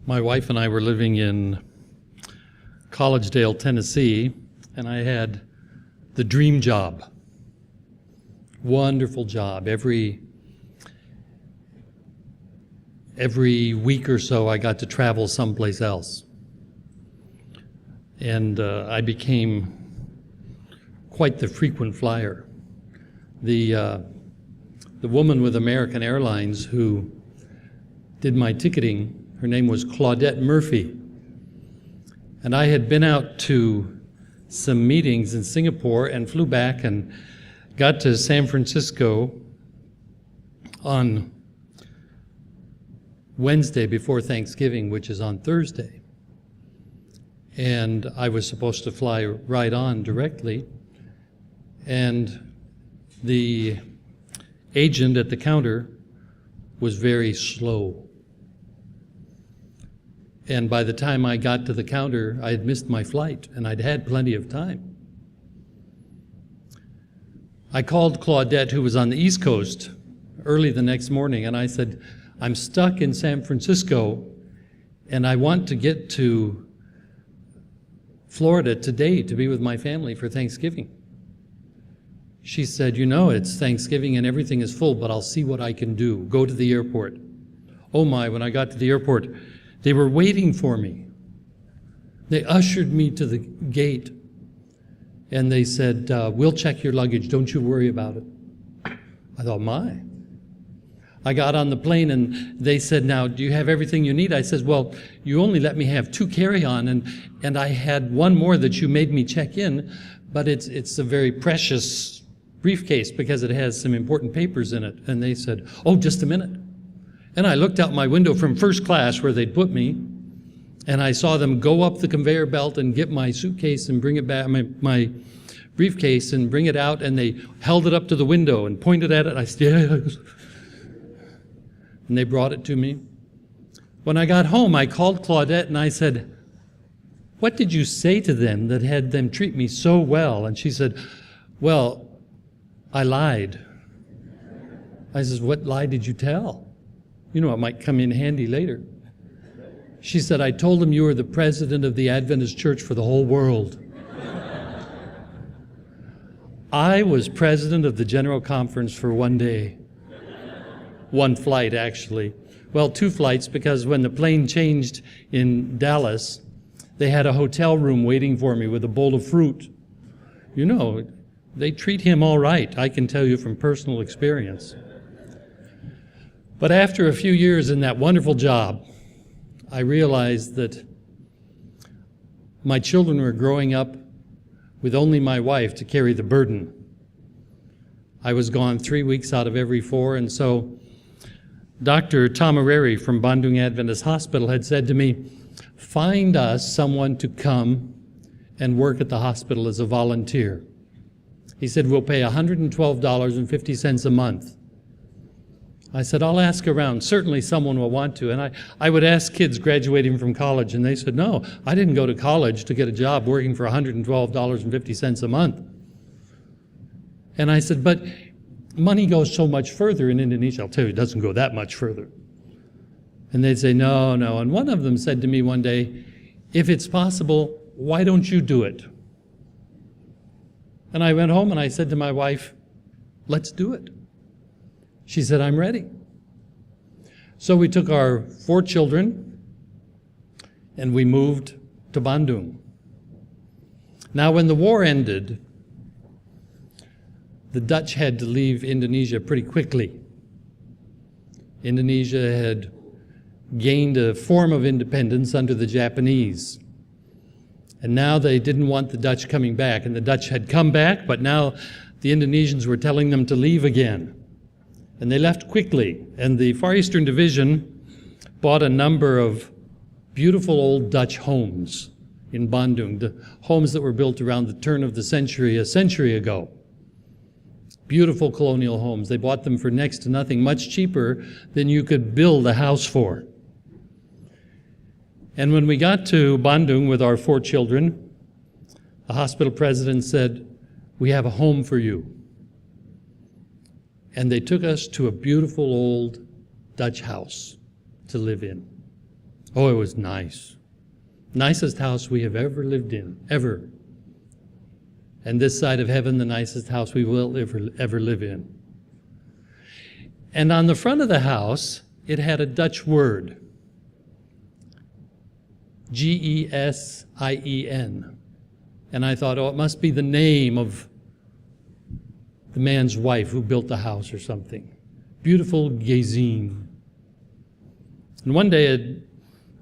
My wife and I were living in Collegedale, Tennessee, and I had the dream job. Wonderful job. Every week or so, I got to travel someplace else. And I became quite the frequent flyer. The woman with American Airlines who did my ticketing, her name was Claudette Murphy. And I had been out to some meetings in Singapore and flew back and got to San Francisco on Wednesday before Thanksgiving, which is on Thursday. And I was supposed to fly right on directly. And the agent at the counter was very slow. And by the time I got to the counter, I had missed my flight, and I'd had plenty of time. I called Claudette, who was on the East Coast, early the next morning, and I said, I'm stuck in San Francisco, and I want to get to Florida today to be with my family for Thanksgiving. She said, you know, it's Thanksgiving and everything is full, but I'll see what I can do. Go to the airport. Oh my, when I got to the airport, they were waiting for me. They ushered me to the gate and they said, we'll check your luggage, don't you worry about it. I thought, my. I got on the plane and they said, now, do you have everything you need? I said, well, you only let me have 2 carry-on and I had one more that you made me check in, but it's a very precious briefcase because it has some important papers in it. And they said, oh, just a minute. And I looked out my window from first class where they'd put me, and I saw them go up the conveyor belt and get my suitcase and bring it back, my briefcase, and bring it out, and they held it up to the window and pointed at it. I said, yes. And they brought it to me. When I got home, I called Claudette and I said, what did you say to them that had them treat me so well? And she said, well, I lied. I said, what lie did you tell? You know, it might come in handy later. She said, I told them you were the president of the Adventist church for the whole world. I was president of the General Conference for one day. One flight, actually. Well, 2 flights, because when the plane changed in Dallas, they had a hotel room waiting for me with a bowl of fruit. You know, they treat him all right, I can tell you from personal experience. But after a few years in that wonderful job, I realized that my children were growing up with only my wife to carry the burden. I was gone 3 weeks out of every 4, and so Dr. Tamareri from Bandung Adventist Hospital had said to me, find us someone to come and work at the hospital as a volunteer. He said, we'll pay $112.50 a month. I said, I'll ask around. Certainly someone will want to. And I would ask kids graduating from college, and they said, no, I didn't go to college to get a job working for $112.50 a month. And I said, but money goes so much further in Indonesia. I'll tell you, it doesn't go that much further. And they'd say, no, no. And one of them said to me one day, if it's possible, why don't you do it? And I went home and I said to my wife, let's do it. She said, I'm ready. So we took our 4 children and we moved to Bandung. Now, when the war ended, the Dutch had to leave Indonesia pretty quickly. Indonesia had gained a form of independence under the Japanese. And now they didn't want the Dutch coming back. And the Dutch had come back, but now the Indonesians were telling them to leave again. And they left quickly. And the Far Eastern Division bought a number of beautiful old Dutch homes in Bandung, the homes that were built around the turn of the century, a century ago. Beautiful colonial homes. They bought them for next to nothing, much cheaper than you could build a house for. And when we got to Bandung with our 4 children, the hospital president said, we have a home for you. And they took us to a beautiful old Dutch house to live in. Oh, it was nice. Nicest house we have ever lived in, ever. And this side of heaven, the nicest house we will ever live in. And on the front of the house, it had a Dutch word, Gesien. And I thought, oh, it must be the name of the man's wife who built the house or something. Beautiful Gezien. And one day a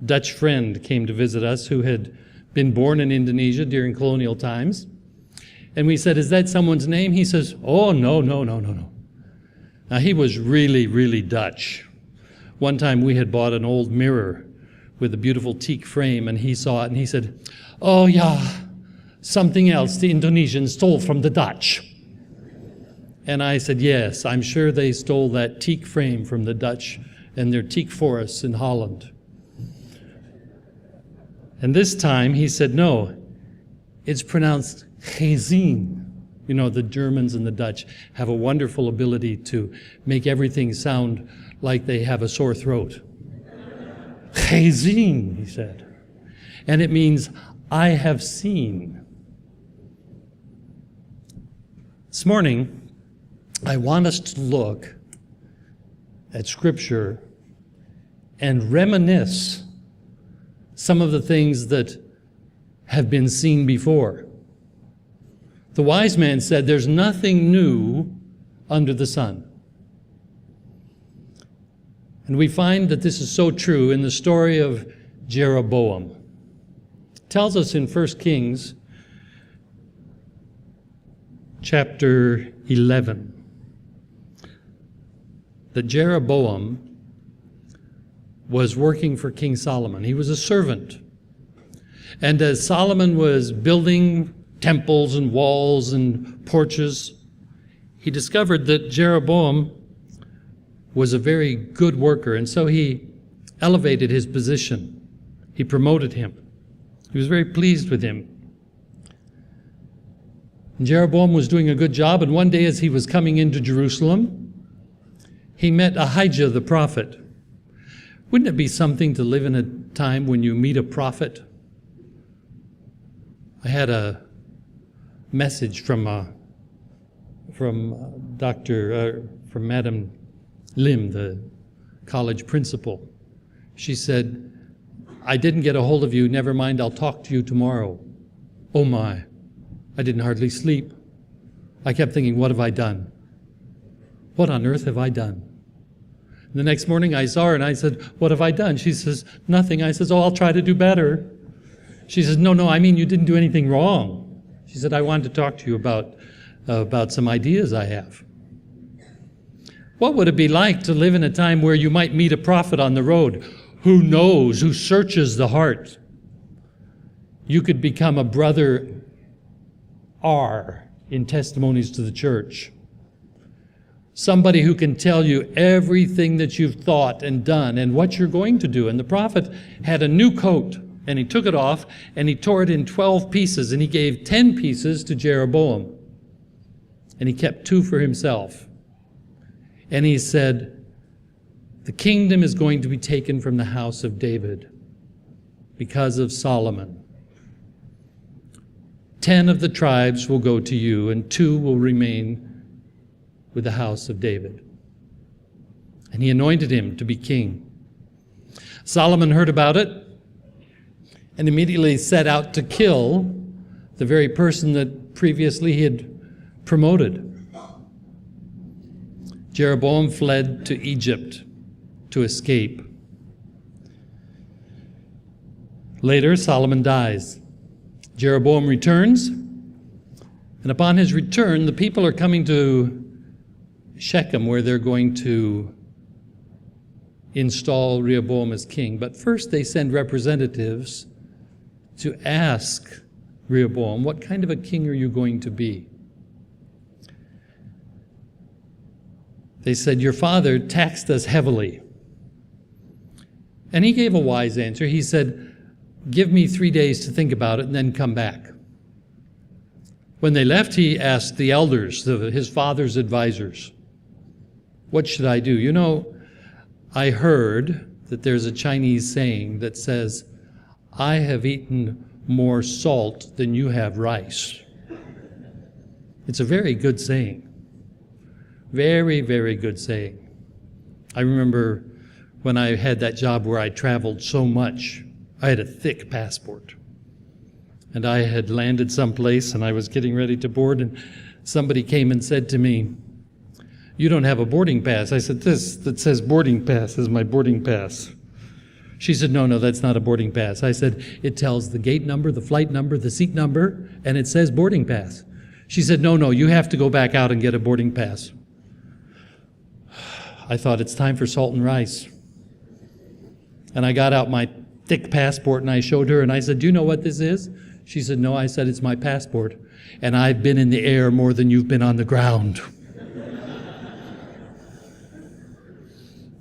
Dutch friend came to visit us who had been born in Indonesia during colonial times. And we said, is that someone's name? He says, oh, no. Now, he was really, really Dutch. One time we had bought an old mirror with a beautiful teak frame, and he saw it, and he said, oh, yeah, something else the Indonesians stole from the Dutch. And I said, yes, I'm sure they stole that teak frame from the Dutch and their teak forests in Holland. And this time he said, no, it's pronounced Gezien. You know, the Germans and the Dutch have a wonderful ability to make everything sound like they have a sore throat. Gezien, he said. And it means, I have seen. This morning, I want us to look at Scripture and reminisce some of the things that have been seen before. The wise man said, there's nothing new under the sun. And we find that this is so true in the story of Jeroboam. It tells us in 1 Kings chapter 11 that Jeroboam was working for King Solomon. He was a servant. And as Solomon was building temples and walls and porches, he discovered that Jeroboam was a very good worker, and so he elevated his position. He promoted him. He was very pleased with him. And Jeroboam was doing a good job, and one day as he was coming into Jerusalem, he met Ahijah the prophet. Wouldn't it be something to live in a time when you meet a prophet? I had a message from Madam Lim, the college principal. She said, I didn't get a hold of you, never mind, I'll talk to you tomorrow. Oh my, I didn't hardly sleep. I kept thinking, what have I done? What on earth have I done? And the next morning I saw her and I said, what have I done? She says, nothing. I says, oh, I'll try to do better. She says, no, I mean, you didn't do anything wrong. She said, I wanted to talk to you about some ideas I have. What would it be like to live in a time where you might meet a prophet on the road who knows, who searches the heart? You could become a brother R in Testimonies to the Church. Somebody who can tell you everything that you've thought and done and what you're going to do. And the prophet had a new coat, and he took it off, and he tore it in 12 pieces, and he gave 10 pieces to Jeroboam. And he kept 2 for himself. And he said, the kingdom is going to be taken from the house of David because of Solomon. 10 of the tribes will go to you, and 2 will remain with the house of David. And he anointed him to be king. Solomon heard about it and immediately set out to kill the very person that previously he had promoted. Jeroboam fled to Egypt to escape. Later, Solomon dies. Jeroboam returns, and upon his return, the people are coming to Shechem, where they're going to install Rehoboam as king. But first, they send representatives to ask Rehoboam, what kind of a king are you going to be? They said, your father taxed us heavily. And he gave a wise answer. He said, give me 3 days to think about it and then come back. When they left, he asked the elders, his father's advisors, what should I do? You know, I heard that there's a Chinese saying that says, "I have eaten more salt than you have rice." It's a very good saying. Very, very good saying. I remember when I had that job where I traveled so much, I had a thick passport. And I had landed someplace and I was getting ready to board, and somebody came and said to me, "You don't have a boarding pass." I said, "This that says boarding pass is my boarding pass." She said, "No, that's not a boarding pass." I said, "It tells the gate number, the flight number, the seat number, and it says boarding pass." She said, No, you have to go back out and get a boarding pass." I thought, it's time for salt and rice. And I got out my thick passport and I showed her and I said, "Do you know what this is?" She said, "No." I said, "It's my passport. And I've been in the air more than you've been on the ground.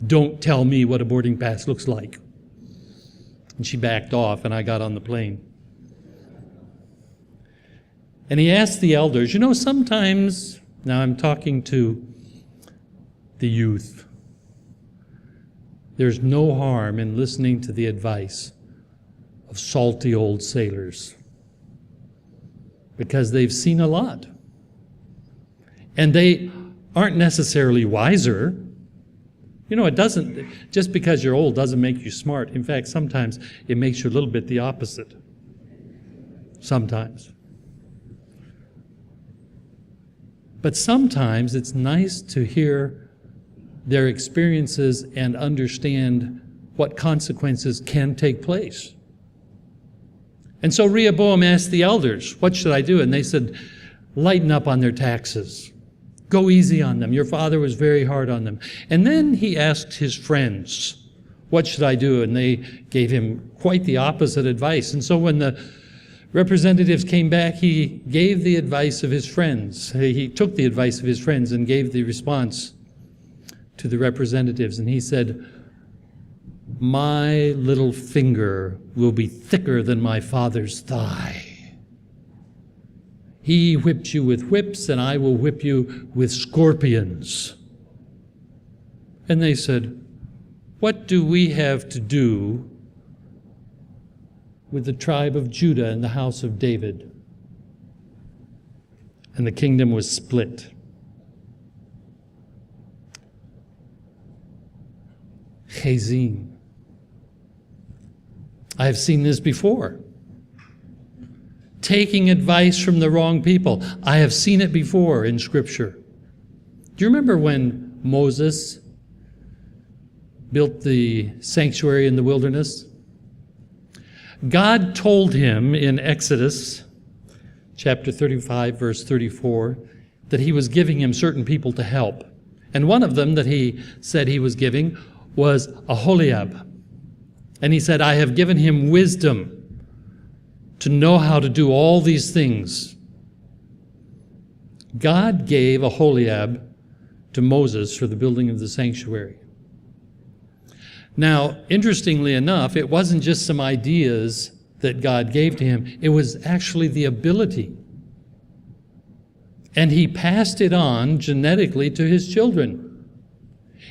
Don't tell me what a boarding pass looks like." And she backed off and I got on the plane. And he asked the elders, sometimes, now I'm talking to the youth, there's no harm in listening to the advice of salty old sailors, because they've seen a lot. And they aren't necessarily wiser. It doesn't, just because you're old doesn't make you smart. In fact, sometimes it makes you a little bit the opposite. Sometimes. But sometimes it's nice to hear their experiences and understand what consequences can take place. And so Rehoboam asked the elders, "What should I do?" And they said, "Lighten up on their taxes. Go easy on them. Your father was very hard on them." And then he asked his friends, "What should I do?" And they gave him quite the opposite advice. And so when the representatives came back, he gave the advice of his friends. He took the advice of his friends and gave the response to the representatives. And he said, "My little finger will be thicker than my father's thigh. He whipped you with whips, and I will whip you with scorpions." And they said, "What do we have to do with the tribe of Judah and the house of David?" And the kingdom was split. Chazin. I have seen this before. Taking advice from the wrong people. I have seen it before in Scripture. Do you remember when Moses built the sanctuary in the wilderness? God told him in Exodus chapter 35, verse 34, that he was giving him certain people to help. And one of them that he said he was giving was Aholiab. And he said, "I have given him wisdom to know how to do all these things." God gave Aholiab to Moses for the building of the sanctuary. Now, interestingly enough, it wasn't just some ideas that God gave to him. It was actually the ability. And he passed it on genetically to his children.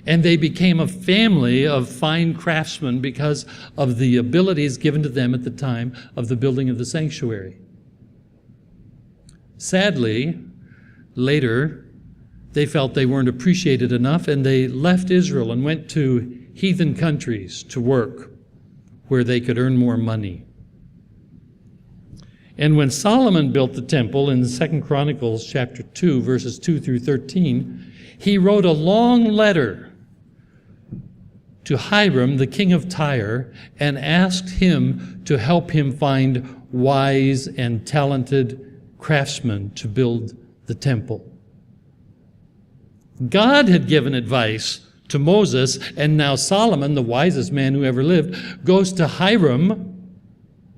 And they became a family of fine craftsmen because of the abilities given to them at the time of the building of the sanctuary. Sadly, later, they felt they weren't appreciated enough, and they left Israel and went to heathen countries to work where they could earn more money. And when Solomon built the temple in 2 Chronicles chapter 2, verses 2 through 13, he wrote a long letter to Hiram, the king of Tyre, and asked him to help him find wise and talented craftsmen to build the temple. God had given advice to Moses, and now Solomon, the wisest man who ever lived, goes to Hiram,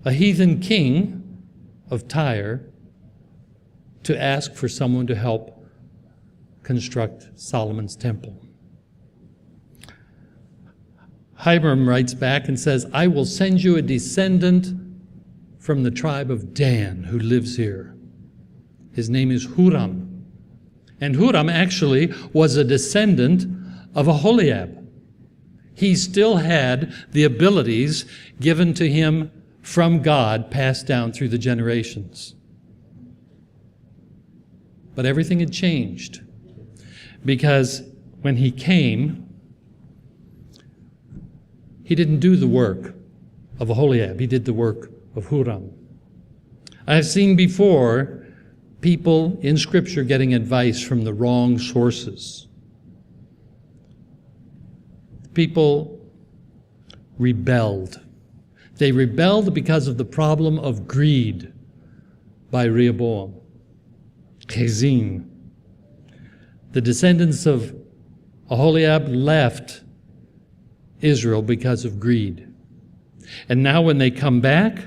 a heathen king of Tyre, to ask for someone to help construct Solomon's temple. Hiram writes back and says, "I will send you a descendant from the tribe of Dan who lives here. His name is Huram." And Huram actually was a descendant of Aholiab. He still had the abilities given to him from God, passed down through the generations. But everything had changed, because when he came, he didn't do the work of Aholiab. He did the work of Huram. I've seen before people in Scripture getting advice from the wrong sources. People rebelled. They rebelled because of the problem of greed by Rehoboam. Chezin. The descendants of Aholiab left Israel because of greed. And now when they come back,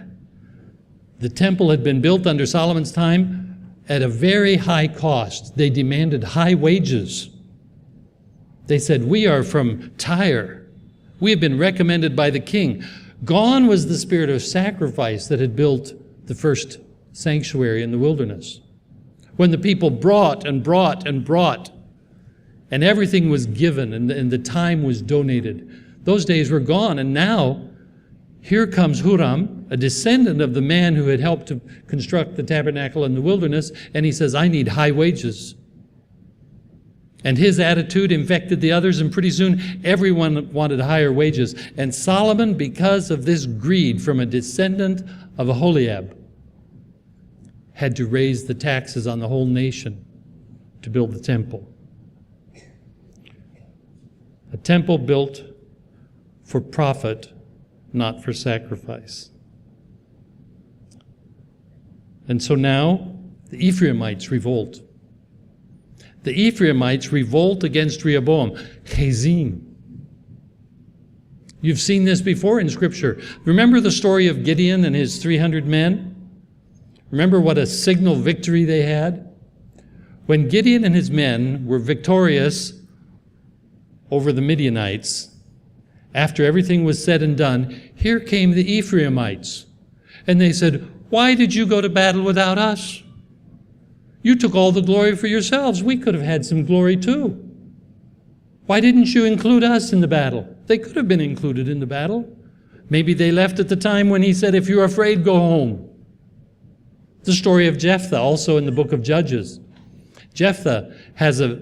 the temple had been built under Solomon's time at a very high cost. They demanded high wages. They said, "We are from Tyre. We have been recommended by the king." Gone was the spirit of sacrifice that had built the first sanctuary in the wilderness. When the people brought and brought and brought, and everything was given and the time was donated, those days were gone. And now, here comes Huram, a descendant of the man who had helped to construct the tabernacle in the wilderness, and he says, "I need high wages." And his attitude infected the others, and pretty soon everyone wanted higher wages. And Solomon, because of this greed from a descendant of Aholiab, had to raise the taxes on the whole nation to build the temple. A temple built for profit, not for sacrifice. And so now the Ephraimites revolt. The Ephraimites revolt against Rehoboam. Chezin. You've seen this before in Scripture. Remember the story of Gideon and his 300 men? Remember what a signal victory they had? When Gideon and his men were victorious over the Midianites, after everything was said and done, here came the Ephraimites. And they said, "Why did you go to battle without us? You took all the glory for yourselves. We could have had some glory too. Why didn't you include us in the battle?" They could have been included in the battle. Maybe they left at the time when he said, "If you're afraid, go home." The story of Jephthah, also in the book of Judges. Jephthah has a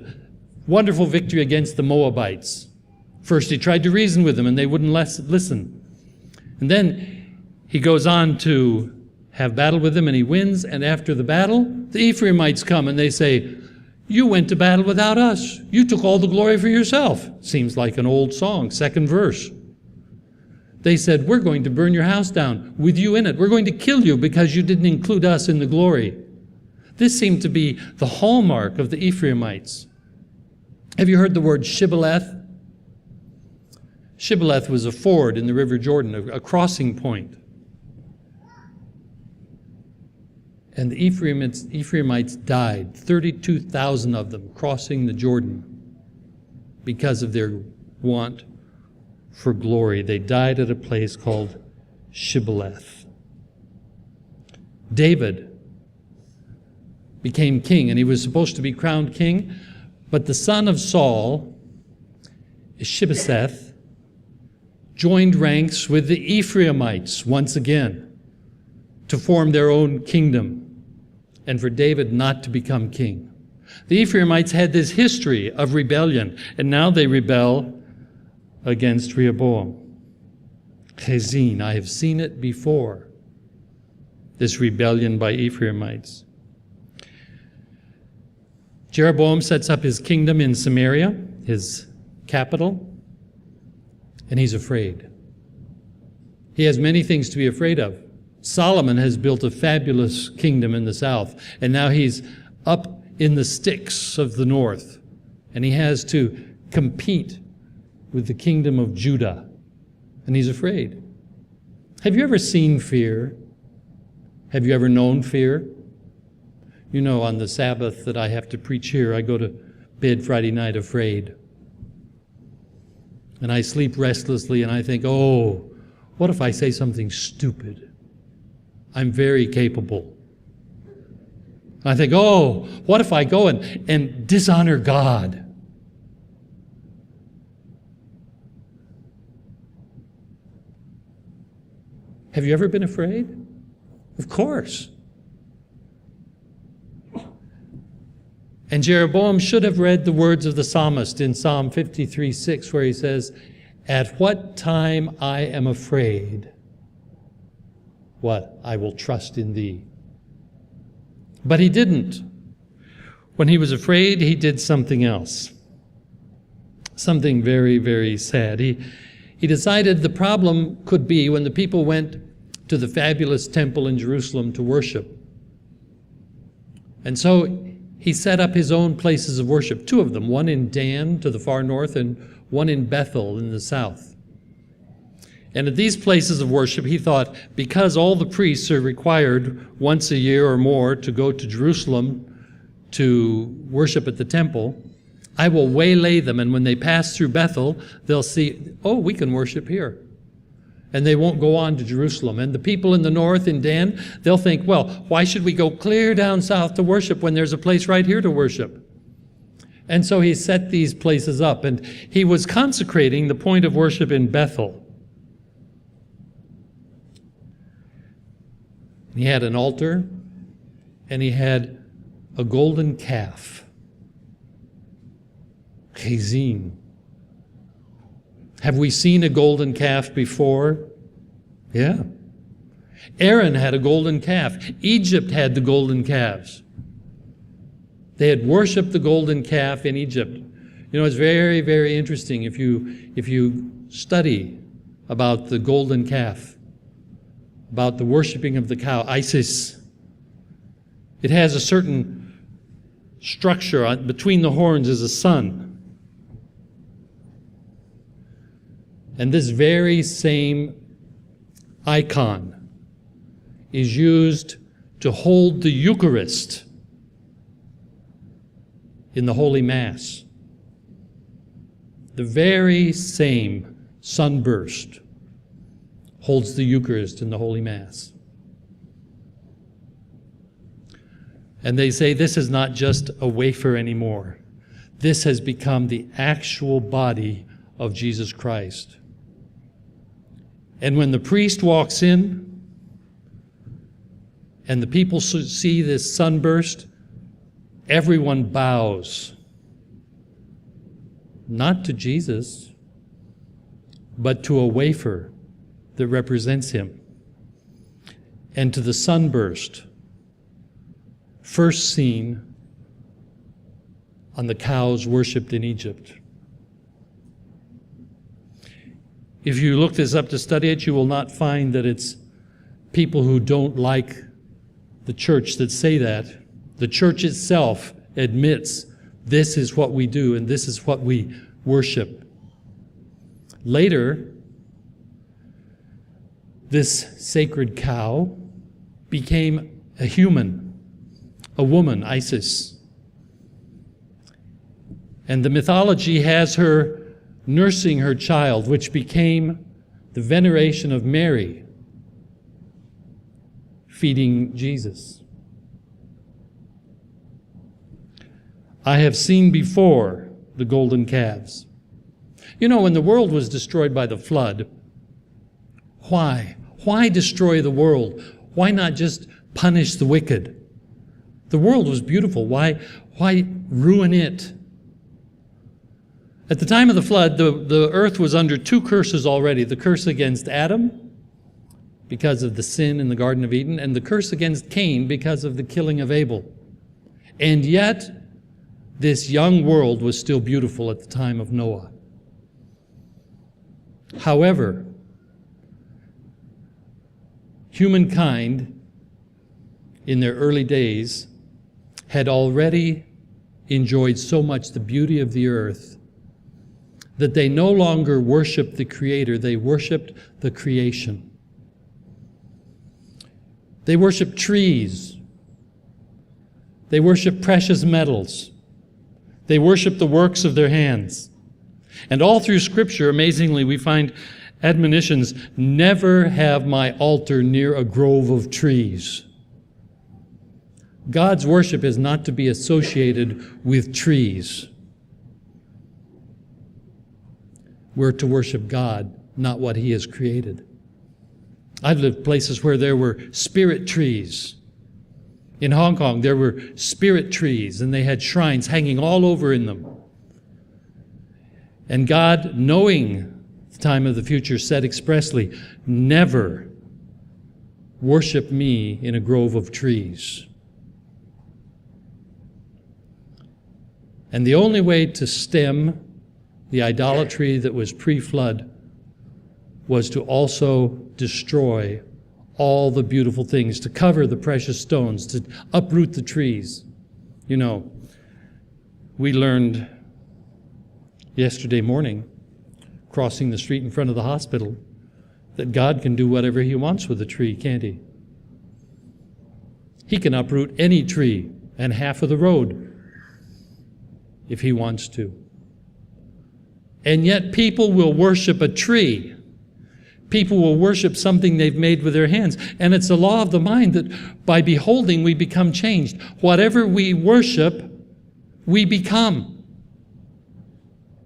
wonderful victory against the Moabites. First, he tried to reason with them, and they wouldn't listen. And then he goes on to have battle with them, and he wins. And after the battle, the Ephraimites come, and they say, "You went to battle without us. You took all the glory for yourself." Seems like an old song, second verse. They said, "We're going to burn your house down with you in it. We're going to kill you because you didn't include us in the glory." This seemed to be the hallmark of the Ephraimites. Have you heard the word Shibboleth? Shibboleth was a ford in the River Jordan, a crossing point. And the Ephraimites died, 32,000 of them, crossing the Jordan because of their want for glory. They died at a place called Shibboleth. David became king, and he was supposed to be crowned king, but the son of Saul, Ishbosheth, joined ranks with the Ephraimites once again to form their own kingdom, and for David not to become king. The Ephraimites had this history of rebellion, and now they rebel against Rehoboam. Chezin, I have seen it before, this rebellion by Ephraimites. Jeroboam sets up his kingdom in Samaria, his capital, and he's afraid. He has many things to be afraid of. Solomon has built a fabulous kingdom in the south, and now he's up in the sticks of the north, and he has to compete with the kingdom of Judah, and he's afraid. Have you ever seen fear? Have you ever known fear? You know, on the Sabbath that I have to preach here, I go to bed Friday night afraid. And I sleep restlessly, and I think, oh, what if I say something stupid? I'm very capable. I think, oh, what if I go and dishonor God? Have you ever been afraid? Of course. And Jeroboam should have read the words of the psalmist in Psalm 53:6, where he says, "At what time I am afraid, what? I will trust in thee." But he didn't. When he was afraid, he did something else. Something very, very sad. He decided the problem could be when the people went to the fabulous temple in Jerusalem to worship. And so he set up his own places of worship, two of them, one in Dan to the far north and one in Bethel in the south. And at these places of worship, he thought, because all the priests are required once a year or more to go to Jerusalem to worship at the temple, I will waylay them, and when they pass through Bethel, they'll see, oh, we can worship here. And they won't go on to Jerusalem. And the people in the north, in Dan, they'll think, well, why should we go clear down south to worship when there's a place right here to worship? And so he set these places up, and he was consecrating the point of worship in Bethel. He had an altar, and he had a golden calf. Chazin. Have we seen a golden calf before? Yeah. Aaron had a golden calf. Egypt had the golden calves. They had worshipped the golden calf in Egypt. You know, it's very, very interesting if you study about the golden calf, about the worshiping of the cow, Isis. It has a certain structure. Between the horns is a sun. And this very same icon is used to hold the Eucharist in the Holy Mass. The very same sunburst holds the Eucharist in the Holy Mass. And they say this is not just a wafer anymore. This has become the actual body of Jesus Christ. And when the priest walks in and the people see this sunburst, everyone bows. Not to Jesus, but to a wafer that represents him. And to the sunburst, first seen on the cows worshipped in Egypt. If you look this up to study it, you will not find that it's people who don't like the church that say that. The church itself admits this is what we do and this is what we worship. Later, this sacred cow became a human, a woman, Isis. And the mythology has her nursing her child, which became the veneration of Mary, feeding Jesus. I have seen before the golden calves. You know, when the world was destroyed by the flood, why? Why destroy the world? Why not just punish the wicked? The world was beautiful. Why ruin it? At the time of the flood, the earth was under two curses already. The curse against Adam, because of the sin in the Garden of Eden, and the curse against Cain because of the killing of Abel. And yet, this young world was still beautiful at the time of Noah. However, humankind, in their early days, had already enjoyed so much the beauty of the earth that they no longer worshiped the Creator, they worshiped the creation. They worshiped trees. They worshiped precious metals. They worshiped the works of their hands. And all through Scripture, amazingly, we find admonitions, never have my altar near a grove of trees. God's worship is not to be associated with trees. We're to worship God, not what He has created. I've lived places where there were spirit trees. In Hong Kong, there were spirit trees, and they had shrines hanging all over in them. And God, knowing the time of the future, said expressly, never worship me in a grove of trees. And the only way to stem the idolatry that was pre-flood was to also destroy all the beautiful things, to cover the precious stones, to uproot the trees. You know, we learned yesterday morning, crossing the street in front of the hospital, that God can do whatever He wants with a tree, can't He? He can uproot any tree and half of the road if He wants to. And yet people will worship a tree. People will worship something they've made with their hands. And it's a law of the mind that by beholding we become changed. Whatever we worship, we become.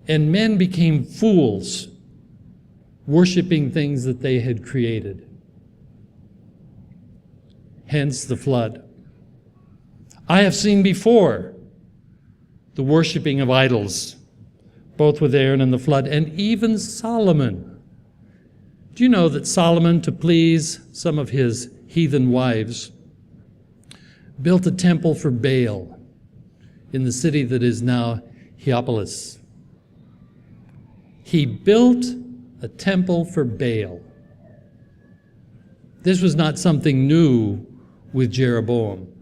And men became fools, worshiping things that they had created. Hence the flood. I have seen before the worshiping of idols, both with Aaron and the flood, and even Solomon. Do you know that Solomon, to please some of his heathen wives, built a temple for Baal in the city that is now Heliopolis? He built a temple for Baal. This was not something new with Jeroboam.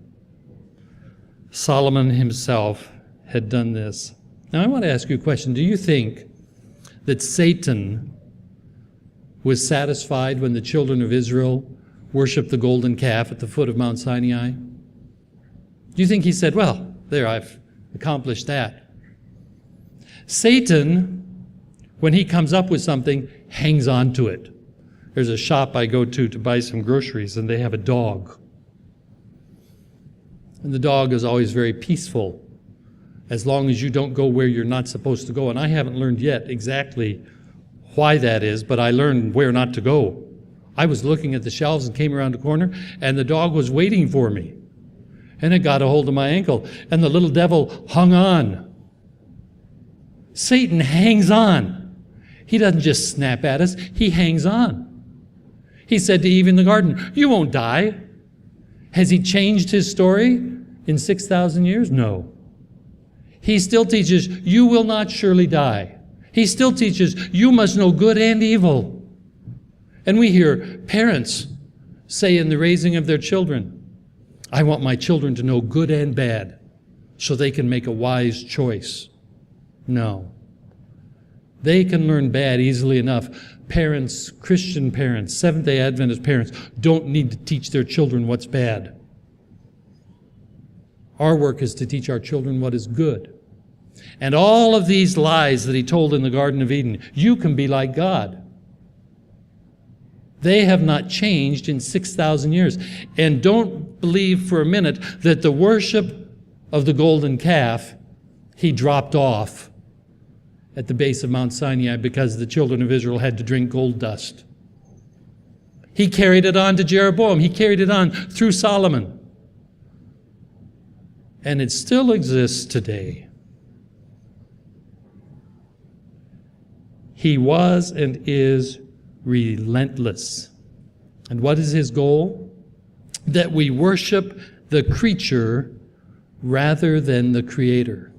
Solomon himself had done this. Now I want to ask you a question. Do you think that Satan was satisfied when the children of Israel worshiped the golden calf at the foot of Mount Sinai? Do you think he said, well, there, I've accomplished that? Satan, when he comes up with something, hangs on to it. There's a shop I go to buy some groceries, and they have a dog. And the dog is always very peaceful, as long as you don't go where you're not supposed to go. And I haven't learned yet exactly why that is, but I learned where not to go. I was looking at the shelves and came around the corner, and the dog was waiting for me. And it got a hold of my ankle, and the little devil hung on. Satan hangs on. He doesn't just snap at us, he hangs on. He said to Eve in the garden, you won't die. Has he changed his story in 6,000 years? No. He still teaches, you will not surely die. He still teaches, you must know good and evil. And we hear parents say in the raising of their children, I want my children to know good and bad so they can make a wise choice. No. They can learn bad easily enough. Parents, Christian parents, Seventh-day Adventist parents, don't need to teach their children what's bad. Our work is to teach our children what is good. And all of these lies that he told in the Garden of Eden, you can be like God, they have not changed in 6,000 years. And don't believe for a minute that the worship of the golden calf, he dropped off at the base of Mount Sinai because the children of Israel had to drink gold dust. He carried it on to Jeroboam. He carried it on through Solomon. And it still exists today. He was and is relentless. And what is his goal? That we worship the creature rather than the Creator.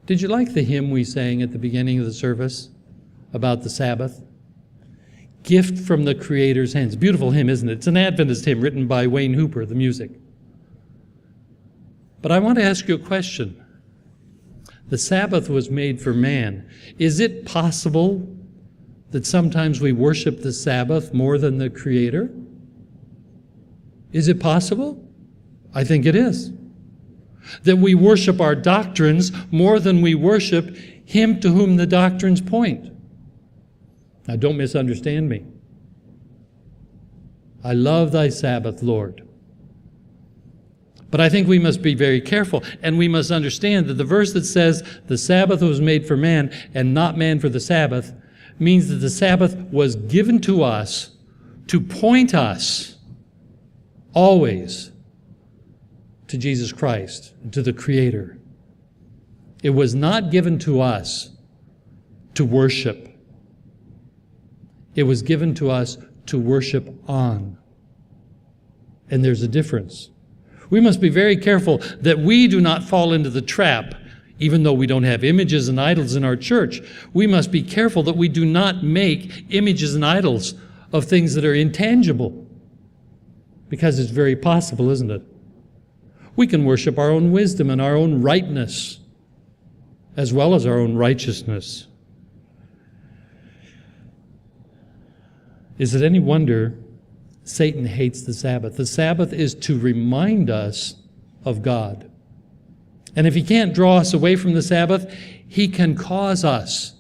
Did you like the hymn we sang at the beginning of the service about the Sabbath? Gift from the Creator's hands. Beautiful hymn, isn't it? It's an Adventist hymn written by Wayne Hooper, the music. But I want to ask you a question. The Sabbath was made for man. Is it possible that sometimes we worship the Sabbath more than the Creator? Is it possible? I think it is. That we worship our doctrines more than we worship Him to whom the doctrines point. Now, don't misunderstand me. I love thy Sabbath, Lord. But I think we must be very careful, and we must understand that the verse that says the Sabbath was made for man and not man for the Sabbath means that the Sabbath was given to us to point us always to Jesus Christ, to the Creator. It was not given to us to worship. It was given to us to worship on. And there's a difference. We must be very careful that we do not fall into the trap, even though we don't have images and idols in our church. We must be careful that we do not make images and idols of things that are intangible, because it's very possible, isn't it? We can worship our own wisdom and our own rightness, as well as our own righteousness. Is it any wonder Satan hates the Sabbath? The Sabbath is to remind us of God. And if he can't draw us away from the Sabbath, he can cause us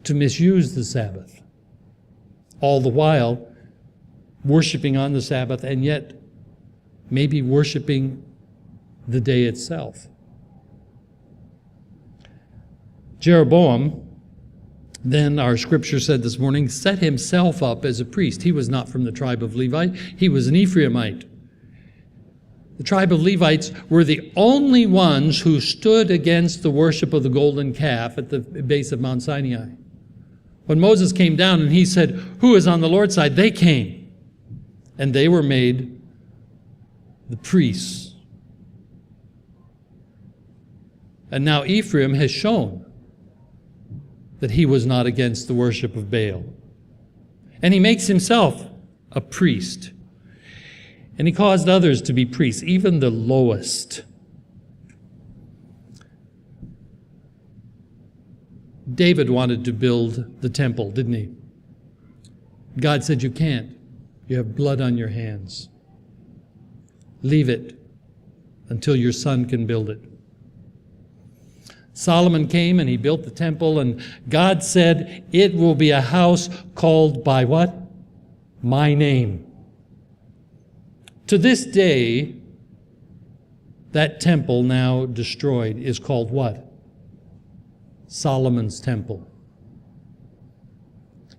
to misuse the Sabbath, all the while worshiping on the Sabbath and yet maybe worshiping the day itself. Jeroboam, then our scripture said this morning, set himself up as a priest. He was not from the tribe of Levi. He was an Ephraimite. The tribe of Levites were the only ones who stood against the worship of the golden calf at the base of Mount Sinai. When Moses came down and he said, "Who is on the Lord's side?" they came, and they were made the priests. And now Ephraim has shown that he was not against the worship of Baal. And he makes himself a priest. And he caused others to be priests, even the lowest. David wanted to build the temple, didn't he? God said, "You can't. You have blood on your hands. Leave it until your son can build it." Solomon came and he built the temple, and God said, "It will be a house called by" what? "My name." To this day, that temple now destroyed is called what? Solomon's temple.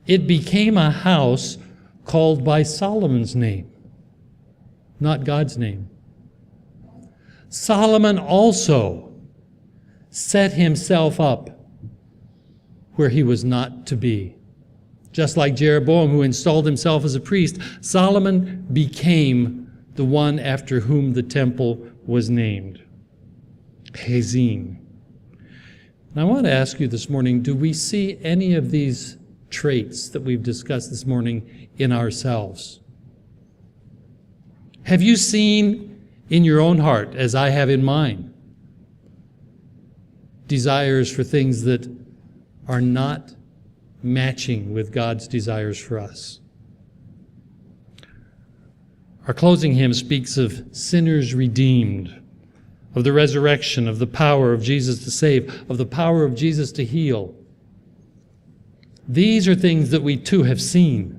It became a house called by Solomon's name, not God's name. Solomon also set himself up where he was not to be. Just like Jeroboam, who installed himself as a priest, Solomon became the one after whom the temple was named, Hazin. And I want to ask you this morning, do we see any of these traits that we've discussed this morning in ourselves? Have you seen in your own heart, as I have in mine, desires for things that are not matching with God's desires for us? Our closing hymn speaks of sinners redeemed, of the resurrection, of the power of Jesus to save, of the power of Jesus to heal. These are things that we too have seen.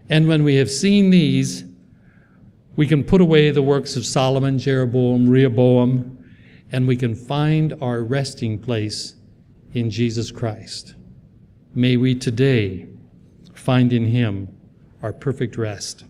And when we have seen these, we can put away the works of Solomon, Jeroboam, Rehoboam, and we can find our resting place in Jesus Christ. May we today find in him our perfect rest.